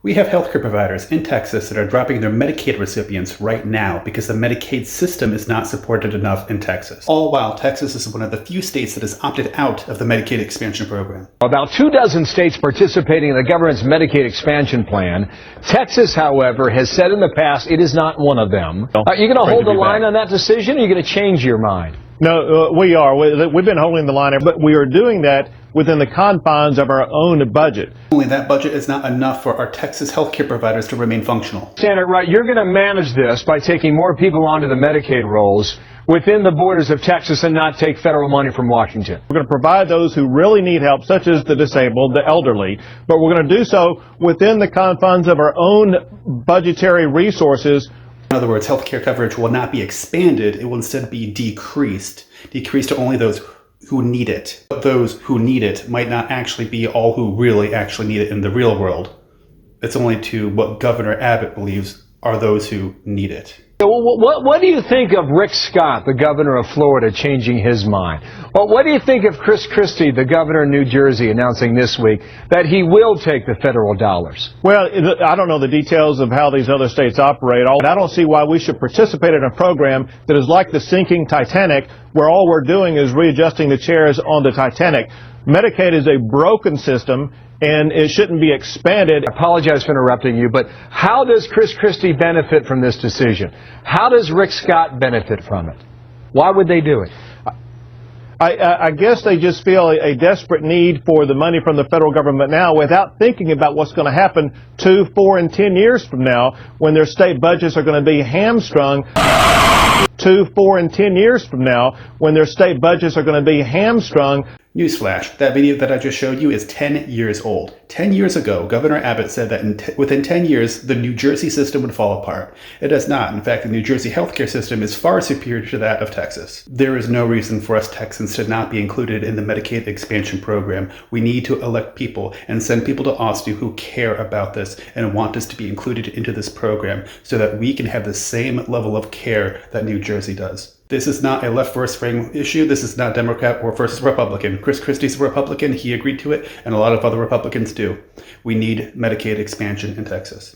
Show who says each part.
Speaker 1: We have healthcare providers in Texas that are dropping their Medicaid recipients right now because the Medicaid system is not supported enough in Texas. All while Texas is one of the few states that has opted out of the Medicaid expansion program.
Speaker 2: About 24 states participating in the government's Medicaid expansion plan. Texas, however, has said in the past it is not one of them. Are you going to hold the line on that decision, or are you going to change your mind?
Speaker 3: No, we are. We've been holding the line, but we are doing that within the confines of our own budget.
Speaker 1: Only that budget is not enough for our Texas healthcare providers to remain functional.
Speaker 2: Senator Wright, you're going to manage this by taking more people onto the Medicaid rolls within the borders of Texas and not take federal money from Washington.
Speaker 3: We're going to provide those who really need help, such as the disabled, the elderly, but we're going to do so within the confines of our own budgetary resources.
Speaker 1: In other words, healthcare coverage will not be expanded, it will instead be decreased to only those who need it. But those who need it might not actually be all who really actually need it in the real world. It's only to what Governor Abbott believes are those who need it.
Speaker 2: What do you think of Rick Scott, the governor of Florida, changing his mind? Well, what do you think of Chris Christie, the governor of New Jersey, announcing this week that he will take the federal dollars?
Speaker 3: Well, I don't know the details of how these other states operate. I don't see why we should participate in a program that is like the sinking Titanic, where all we're doing is readjusting the chairs on the Titanic. Medicaid is a broken system, and it shouldn't be expanded.
Speaker 2: I apologize for interrupting you, but how does Chris Christie benefit from this decision? How does Rick Scott benefit from it? Why would they do it?
Speaker 3: I guess they just feel a desperate need for the money from the federal government now without thinking about what's going to happen 2, 4, and 10 years from now when their state budgets are going to be hamstrung. 2, 4, and 10 years from now when their state budgets are going to be hamstrung.
Speaker 1: Newsflash, that video that I just showed you is 10 years old. 10 years ago, Governor Abbott said that within 10 years, the New Jersey system would fall apart. It does not. In fact, the New Jersey healthcare system is far superior to that of Texas. There is no reason for us Texans to not be included in the Medicaid expansion program. We need to elect people and send people to Austin who care about this and want us to be included into this program so that we can have the same level of care that New Jersey does. This is not a left versus right issue. This is not Democrat or versus Republican. Chris Christie's a Republican. He agreed to it, and a lot of other Republicans do. We need Medicaid expansion in Texas.